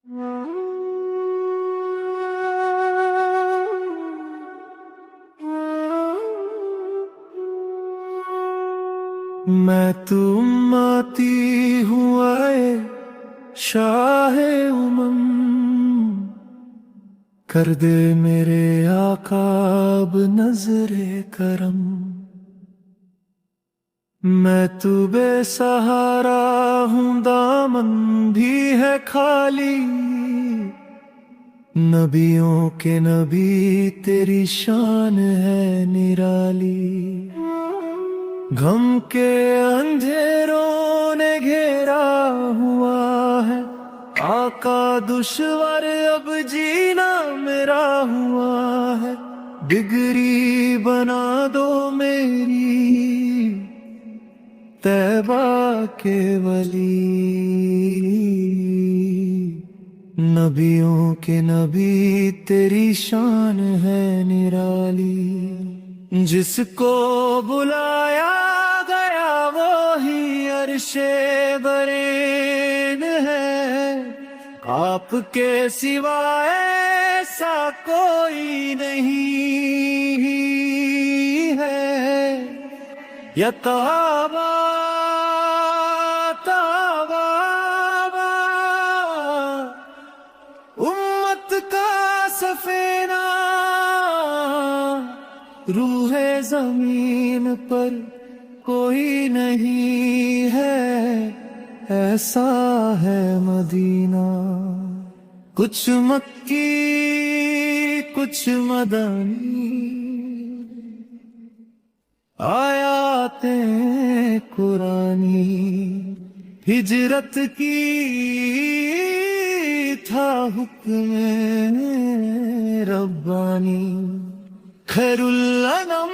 میں تو امتی ہوں اے شاہ امم، کر دے میرے آقا اب نظر کرم۔ میں تو بے سہارا ہوں، دامن بھی ہے خالی، نبیوں کے نبی تیری شان ہے نرالی۔ غم کے اندھیروں نے گھیرا ہوا ہے آقا، دشوار اب جینا میرا ہوا ہے، ڈگری بنا دو میری طیبہ کے ولی۔ نبیوں کے نبی تیری شان ہے نرالی، جس کو بلایا گیا وہی عرش برین ہے، آپ کے سوا ایسا کوئی نہیں ہے۔ یا توبہ توبہ امت کا سفینہ، روح زمین پر کوئی نہیں ہے، ایسا ہے مدینہ۔ کچھ مکی کچھ مدنی آیاتیں قرآنی، ہجرت کی تھا حکم ربانی۔ خیر الانام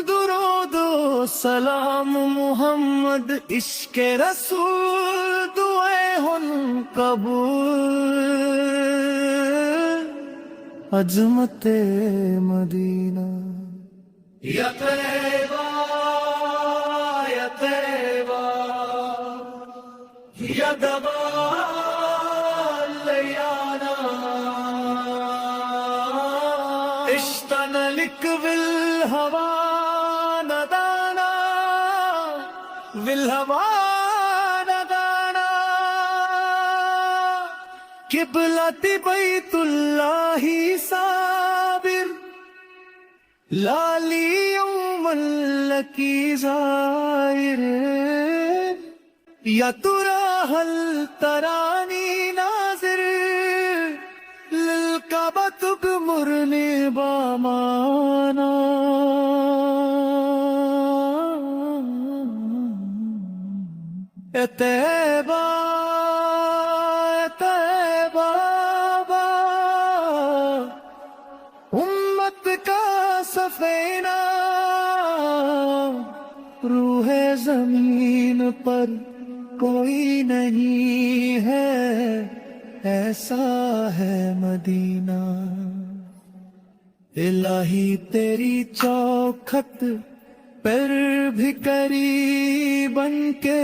درود و سلام محمد، عشق رسول دعائیں ہن قبول، عظمت مدینہ۔ یا طیبہ یا طیبہ یا دبا لیانا، اشتنلک بالہوا ندانا، بالہوا ندانا، قبلت بیت اللہ صابر، لالی یوم لکی زائر، یا ترا ہل ترانی ناظر، للکعبہ تغمرنی بامانا۔ اے طیبہ اے طیبہ امت کا سفینہ، روح زمین پر کوئی نہیں ہے، ایسا ہے مدینہ۔ الہی تیری چوکھٹ پر بھی کری بن کے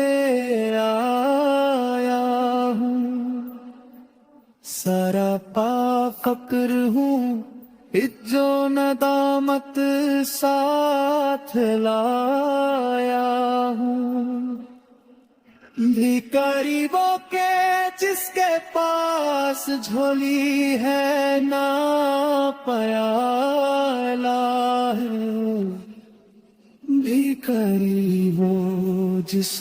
آیا ہوں، سارا پا فقر ہوں، جو ندامت ساتھ لایا ہوں۔ بھیکاری وہ کے جس کے پاس جھولی ہے نا پیالہ ہے، بھیکاری وہ جس